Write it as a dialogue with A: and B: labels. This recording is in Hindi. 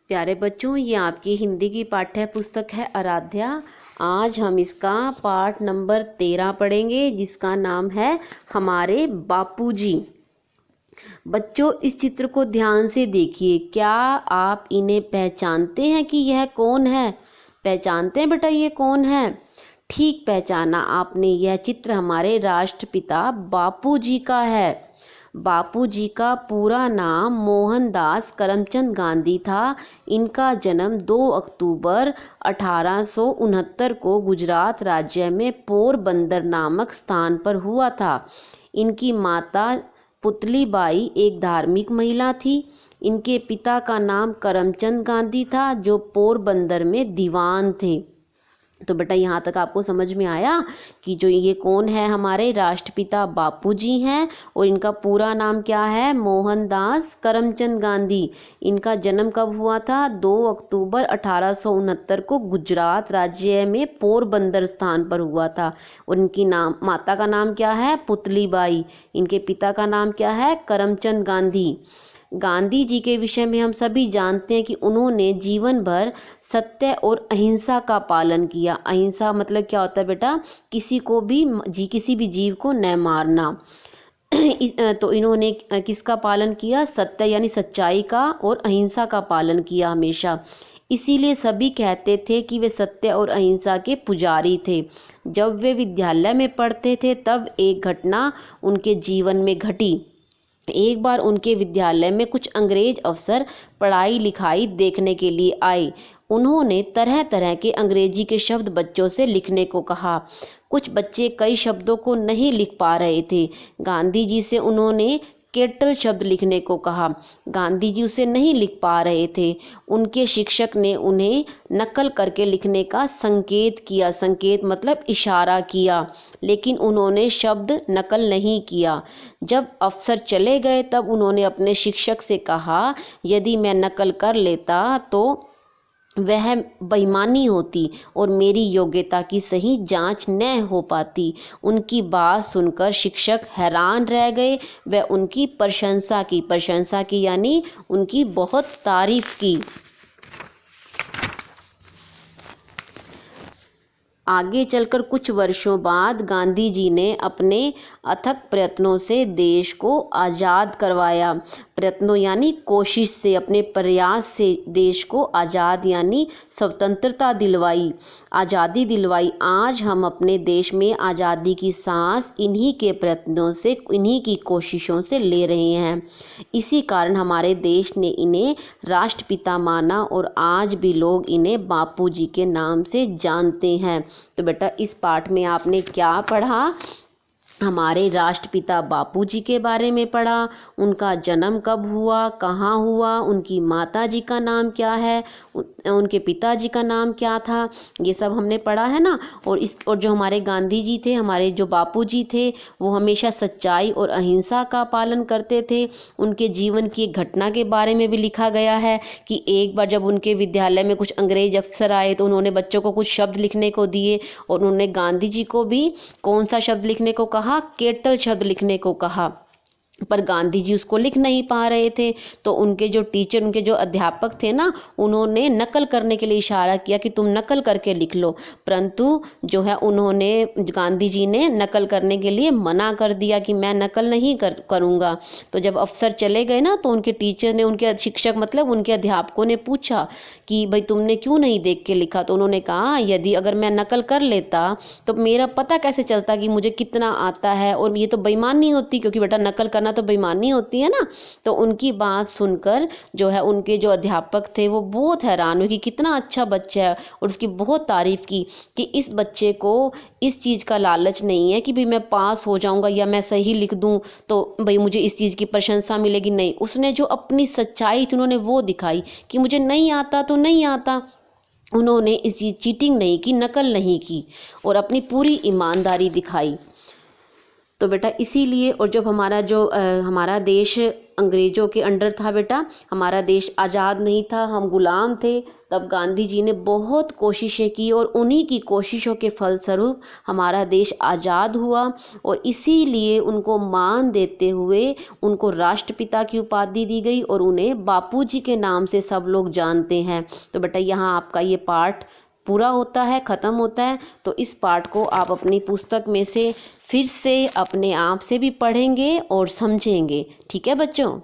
A: प्यारे बच्चों, ये आपकी हिंदी की पाठ्य पुस्तक है आराध्या। आज हम इसका पाठ नंबर 13 पढ़ेंगे, जिसका नाम है हमारे बापूजी। बच्चों, इस चित्र को ध्यान से देखिए। क्या आप इन्हें पहचानते हैं कि यह कौन है? पहचानते हैं बेटा, ये कौन है? ठीक पहचाना आपने। यह चित्र हमारे राष्ट्रपिता बापूजी का है। बापूजी का पूरा नाम मोहनदास करमचंद गांधी था। इनका जन्म 2 अक्टूबर 1869 को गुजरात राज्य में पोरबंदर नामक स्थान पर हुआ था। इनकी माता पुतलीबाई एक धार्मिक महिला थी। इनके पिता का नाम करमचंद गांधी था, जो पोरबंदर में दीवान थे। तो बेटा, यहाँ तक आपको समझ में आया कि जो ये कौन है? हमारे राष्ट्रपिता बापूजी हैं। और इनका पूरा नाम क्या है? मोहनदास करमचंद गांधी। इनका जन्म कब हुआ था? 2 अक्टूबर 1869 को गुजरात राज्य में पोरबंदर स्थान पर हुआ था। और इनकी माता का नाम क्या है? पुतलीबाई। इनके पिता का नाम क्या है? करमचंद गांधी। गांधी जी के विषय में हम सभी जानते हैं कि उन्होंने जीवन भर सत्य और अहिंसा का पालन किया। अहिंसा मतलब क्या होता है बेटा? किसी भी जीव को न मारना। तो इन्होंने किसका पालन किया? सत्य यानी सच्चाई का और अहिंसा का पालन किया हमेशा। इसीलिए सभी कहते थे कि वे सत्य और अहिंसा के पुजारी थे। जब वे विद्यालय में पढ़ते थे तब एक घटना उनके जीवन में घटी। एक बार उनके विद्यालय में कुछ अंग्रेज अफसर पढ़ाई लिखाई देखने के लिए आए। उन्होंने तरह तरह के अंग्रेजी के शब्द बच्चों से लिखने को कहा। कुछ बच्चे कई शब्दों को नहीं लिख पा रहे थे। गांधी जी से उन्होंने केटल शब्द लिखने को कहा। गांधी जी उसे नहीं लिख पा रहे थे। उनके शिक्षक ने उन्हें नकल करके लिखने का संकेत किया। संकेत मतलब इशारा किया, लेकिन उन्होंने शब्द नकल नहीं किया। जब अफसर चले गए तब उन्होंने अपने शिक्षक से कहा, यदि मैं नकल कर लेता तो वह बेईमानी होती और मेरी योग्यता की सही जांच न हो पाती। उनकी बात सुनकर शिक्षक हैरान रह गए। वह उनकी प्रशंसा की यानी उनकी बहुत तारीफ की। आगे चलकर कुछ वर्षों बाद गांधी जी ने अपने अथक प्रयत्नों से देश को आज़ाद करवाया। प्रयत्नों यानी कोशिश से, अपने प्रयास से देश को आज़ाद यानी स्वतंत्रता दिलवाई, आज़ादी दिलवाई। आज हम अपने देश में आज़ादी की सांस इन्हीं के प्रयत्नों से, इन्हीं की कोशिशों से ले रहे हैं। इसी कारण हमारे देश ने इन्हें राष्ट्रपिता माना और आज भी लोग इन्हें बापूजी के नाम से जानते हैं। तो बेटा, इस पाठ में आपने क्या पढ़ा? हमारे राष्ट्रपिता बापूजी के बारे में पढ़ा। उनका जन्म कब हुआ, कहाँ हुआ, उनकी माता जी का नाम क्या है, उनके पिताजी का नाम क्या था, ये सब हमने पढ़ा है ना। और जो हमारे गांधी जी थे, हमारे जो बापूजी थे, वो हमेशा सच्चाई और अहिंसा का पालन करते थे। उनके जीवन की एक घटना के बारे में भी लिखा गया है कि एक बार जब उनके विद्यालय में कुछ अंग्रेज अफसर आए तो उन्होंने बच्चों को कुछ शब्द लिखने को दिए और उन्होंने गांधी जी को भी कौन सा शब्द लिखने को कहा? केटल शब्द लिखने को कहा। पर गांधी जी उसको लिख नहीं पा रहे थे। तो उनके जो टीचर, उनके जो अध्यापक थे ना, उन्होंने नकल करने के लिए इशारा किया कि तुम नकल करके लिख लो। परंतु जो है गांधी जी ने नकल करने के लिए मना कर दिया कि मैं नकल नहीं करूँगा। तो जब अफसर चले गए ना, तो उनके टीचर ने, उनके शिक्षक मतलब उनके अध्यापकों ने पूछा कि भाई तुमने क्यों नहीं देख के लिखा? तो उन्होंने कहा, यदि अगर मैं नकल कर लेता तो मेरा पता कैसे चलता कि मुझे कितना आता है? और ये तो बेईमानी होती, क्योंकि बेटा नकल करना तो बेईमानी होती है ना। तो उनकी बात सुनकर जो है उनके जो अध्यापक थे वो बहुत हैरान हुए कि कितना अच्छा बच्चा है, और उसकी बहुत तारीफ की कि इस बच्चे को इस चीज़ का लालच नहीं है कि भाई मैं पास हो जाऊंगा या मैं सही लिख दूं तो भाई मुझे इस चीज़ की प्रशंसा मिलेगी। नहीं, उसने जो अपनी सच्चाई थी उन्होंने वो दिखाई कि मुझे नहीं आता तो नहीं आता। उन्होंने इसी चीटिंग नहीं की, नकल नहीं की और अपनी पूरी ईमानदारी दिखाई। तो बेटा इसीलिए, और जब हमारा देश अंग्रेज़ों के अंडर था बेटा, हमारा देश आज़ाद नहीं था, हम गुलाम थे। तब गांधी जी ने बहुत कोशिशें की और उन्हीं की कोशिशों के फलस्वरूप हमारा देश आज़ाद हुआ और इसीलिए उनको मान देते हुए उनको राष्ट्रपिता की उपाधि दी गई और उन्हें बापूजी के नाम से सब लोग जानते हैं। तो बेटा यहाँ आपका ये पाठ पूरा होता है, ख़त्म होता है। तो इस पाठ को आप अपनी पुस्तक में से फिर से अपने आप से भी पढ़ेंगे और समझेंगे। ठीक है बच्चों।